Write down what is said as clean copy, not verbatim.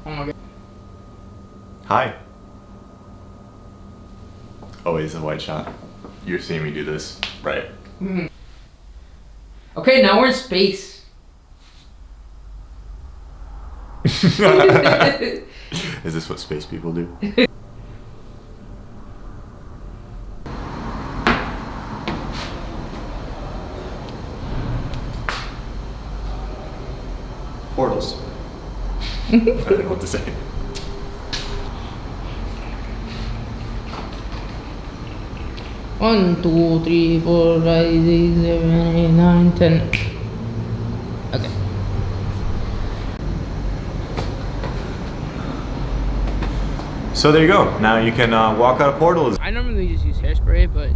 Oh my god. Hi. Always a white shot. You're seeing me do this, right? Okay, now we're in space. Is this what space people do? Portals. I don't know what to say. One, two, three, four, five, six, seven, 8, 9, 10. Okay. So there you go. Now you can walk out of portals. I normally just use hairspray, but